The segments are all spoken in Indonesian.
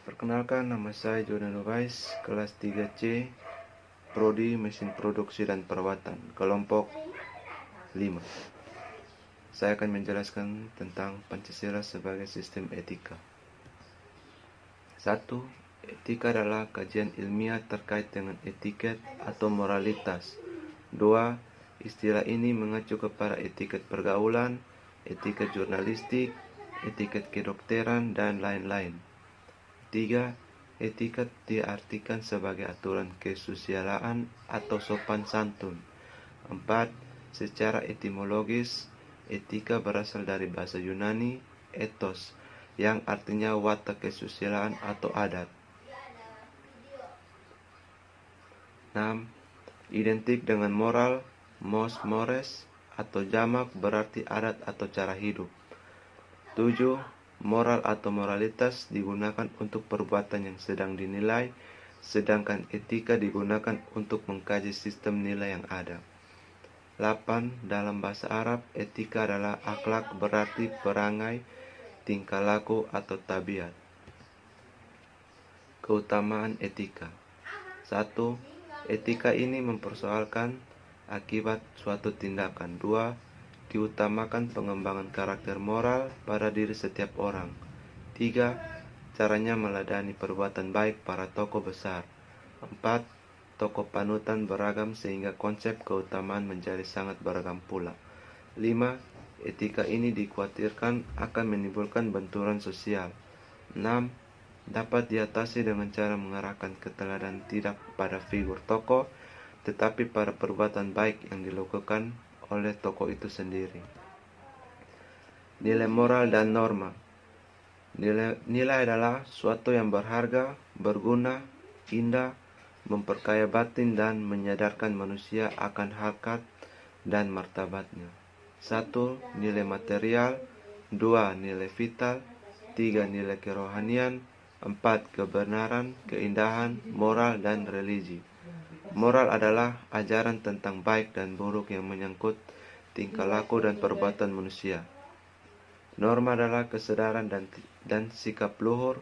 Perkenalkan, nama saya Jordan Nubais, kelas 3C, Prodi Mesin Produksi dan Perawatan, kelompok 5. Saya akan menjelaskan tentang Pancasila sebagai sistem etika. 1. Etika adalah kajian ilmiah terkait dengan etiket atau moralitas. 2. Istilah ini mengacu kepada etiket pergaulan, etiket jurnalistik, etiket kedokteran, dan lain-lain. 3. Etika diartikan sebagai aturan kesusilaan atau sopan santun. 4. Secara etimologis, etika berasal dari bahasa Yunani, ethos, yang artinya watak kesusilaan atau adat. 6. Identik dengan moral, mos mores, atau jamak berarti adat atau cara hidup. 7. Moral atau moralitas digunakan untuk perbuatan yang sedang dinilai, sedangkan etika digunakan untuk mengkaji sistem nilai yang ada. 8. Dalam bahasa Arab, etika adalah akhlak berarti perangai, tingkah laku, atau tabiat. Keutamaan etika. 1. Etika ini mempersoalkan akibat suatu tindakan. 2. Diutamakan pengembangan karakter moral pada diri setiap orang. 3. Caranya meladani perbuatan baik para tokoh besar. 4. Tokoh panutan beragam sehingga konsep keutamaan menjadi sangat beragam pula. 5. Etika ini dikhawatirkan akan menimbulkan benturan sosial. 6. Dapat diatasi dengan cara mengarahkan keteladanan tidak pada figur tokoh, tetapi pada perbuatan baik yang dilakukan oleh tokoh itu sendiri. Nilai moral dan norma. Nilai adalah suatu yang berharga, berguna, indah, memperkaya batin dan menyadarkan manusia akan harkat dan martabatnya. 1. Nilai material. 2. Nilai vital. 3. Nilai kerohanian. 4. Kebenaran, keindahan, moral, dan religi. Moral adalah ajaran tentang baik dan buruk yang menyangkut tingkah laku dan perbuatan manusia. Norma adalah kesadaran dan sikap luhur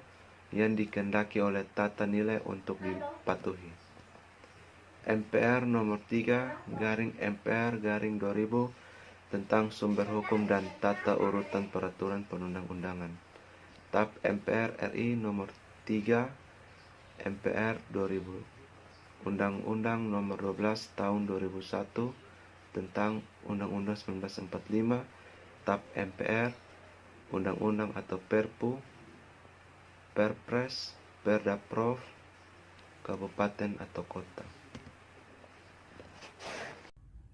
yang dikehendaki oleh tata nilai untuk dipatuhi. MPR nomor 3/MPR/2000 tentang sumber hukum dan tata urutan peraturan perundang-undangan. TAP MPR RI nomor 3 MPR 2000. Undang-Undang nomor 12 tahun 2001 tentang Undang-Undang 1945, TAP MPR, Undang-Undang atau Perpu, Perpres, Perdaprov, kabupaten atau kota.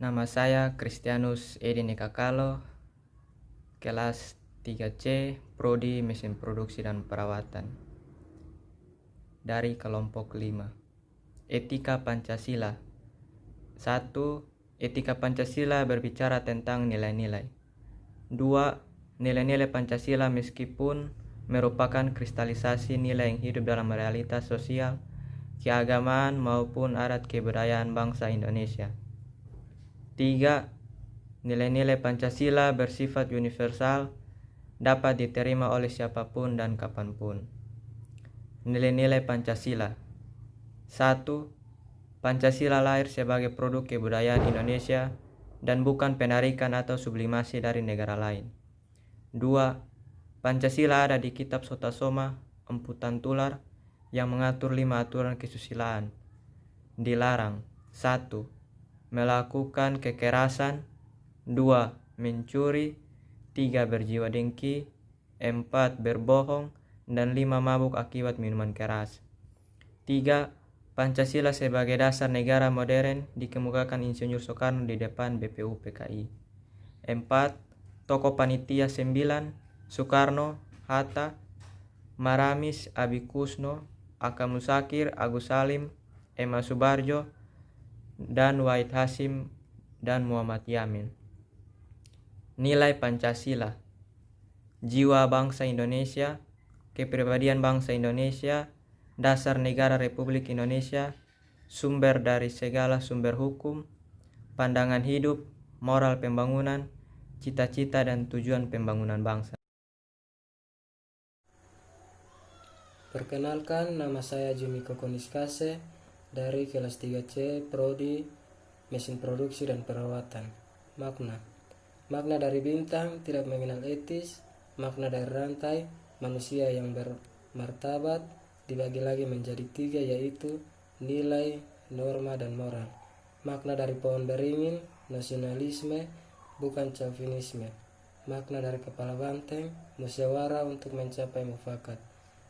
Nama saya Kristianus Edi Nikakalo, kelas 3C, Prodi Mesin Produksi dan Perawatan, dari kelompok 5. Etika Pancasila. 1. Etika Pancasila berbicara tentang nilai-nilai. 2. Nilai-nilai Pancasila meskipun merupakan kristalisasi nilai yang hidup dalam realitas sosial, keagamaan maupun adat kebudayaan bangsa Indonesia. 3. Nilai-nilai Pancasila bersifat universal, dapat diterima oleh siapapun dan kapanpun. Nilai-nilai Pancasila. 1. Pancasila lahir sebagai produk kebudayaan Indonesia dan bukan penarikan atau sublimasi dari negara lain. 2. Pancasila ada di Kitab Sotasoma Emputan Tular yang mengatur 5 aturan kesusilaan. Dilarang: 1. Melakukan kekerasan. 2. Mencuri. 3. Berjiwa dengki. 4. Berbohong. Dan 5. Mabuk akibat minuman keras. 3. Pancasila sebagai dasar negara modern dikemukakan Insinyur Soekarno di depan BPU PKI. 4. Tokoh panitia 9, Soekarno, Hatta, Maramis, Abi Kusno, Aka Musakir, Agus Salim, Emma Subarjo, dan Wahid Hasim dan Muhammad Yamin. Nilai Pancasila. Jiwa bangsa Indonesia, kepribadian bangsa Indonesia, dasar negara Republik Indonesia, sumber dari segala sumber hukum, pandangan hidup, moral pembangunan, cita-cita dan tujuan pembangunan bangsa. Perkenalkan, nama saya Jumiko Koniskase dari kelas 3C Prodi Mesin Produksi dan Perawatan. Makna dari bintang tidak mengenal etis. Makna dari rantai, manusia yang bermartabat, dibagi lagi menjadi 3, yaitu nilai, norma, dan moral. Makna dari pohon beringin, nasionalisme bukan chauvinisme. Makna dari kepala banteng, musyawarah untuk mencapai mufakat.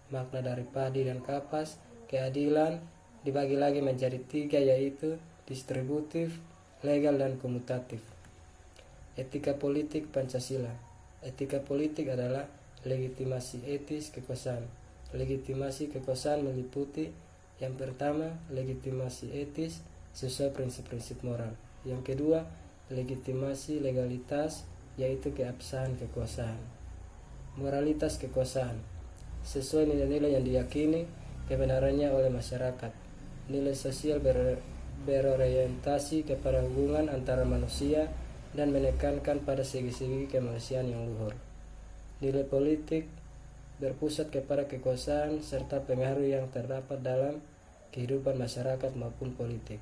Makna dari padi dan kapas, keadilan, dibagi lagi menjadi 3, yaitu distributif, legal, dan komutatif. Etika politik Pancasila. Etika politik adalah legitimasi etis kekuasaan. Legitimasi kekuasaan meliputi yang pertama, legitimasi etis sesuai prinsip-prinsip moral. Yang kedua, legitimasi legalitas, yaitu keabsahan kekuasaan. Moralitas kekuasaan sesuai nilai-nilai yang diyakini kebenarannya oleh masyarakat. Nilai sosial berorientasi kepada hubungan antara manusia dan menekankan pada segi-segi kemanusiaan yang luhur. Nilai politik berpusat kepada kekuasaan serta pengaruh yang terdapat dalam kehidupan masyarakat maupun politik.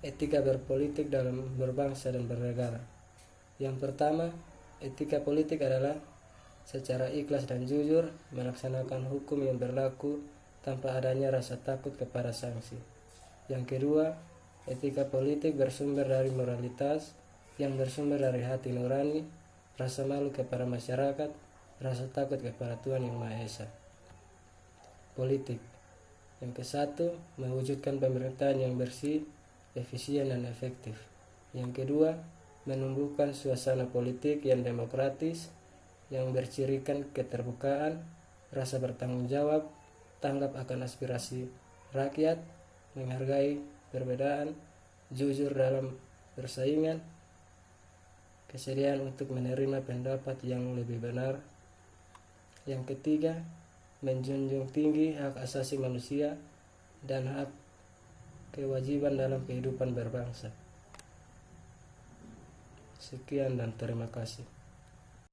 Etika berpolitik dalam berbangsa dan bernegara. Yang pertama, etika politik adalah secara ikhlas dan jujur melaksanakan hukum yang berlaku tanpa adanya rasa takut kepada sanksi. Yang kedua, etika politik bersumber dari moralitas yang bersumber dari hati nurani, rasa malu kepada masyarakat, rasa takut kepada Tuhan Yang Maha Esa. Politik. Yang ke-1, mewujudkan pemerintahan yang bersih, efisien, dan efektif. Yang kedua, menumbuhkan suasana politik yang demokratis, yang bercirikan keterbukaan, rasa bertanggung jawab, tanggap akan aspirasi rakyat, menghargai perbedaan, jujur dalam persaingan, kesediaan untuk menerima pendapat yang lebih benar. Yang ketiga, menjunjung tinggi hak asasi manusia dan hak kewajiban dalam kehidupan berbangsa. Sekian dan terima kasih.